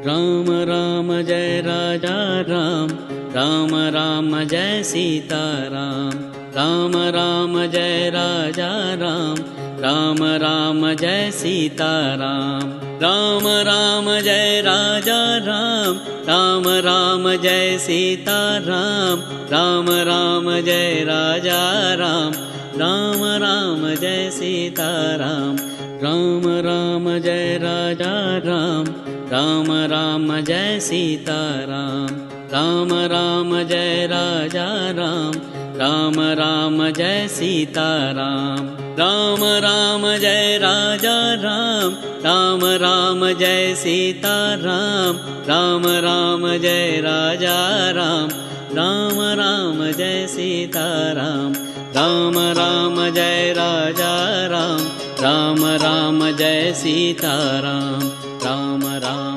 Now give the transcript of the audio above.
Ram Ram Jai Raja Ram, Ram Ram Jai Sita Ram. Ram Ram Jai Raja Ram, Ram Ram Jai Sita Ram. Ram Ram Jai Raja Ram, Ram Ram Jai Sita Ram. Ram Ram Jai Raja Ram, Ram Ram Jai Sita Ram. Ram Ram Jai Raja Ram, Ram Ram Jai Sita Ram. Ram Ram Jai Raja Ram, Ram Ram Jai Sita Ram. Ram Ram Jai Raja Ram, Ram Ram Jai Sita Ram. Ram Ram Jai Raja Ram, Ram Ram Jai Sita Ram. Ram Ram Jai Raja Ram, Ram Ram Jai Sita Ram. Ram Ram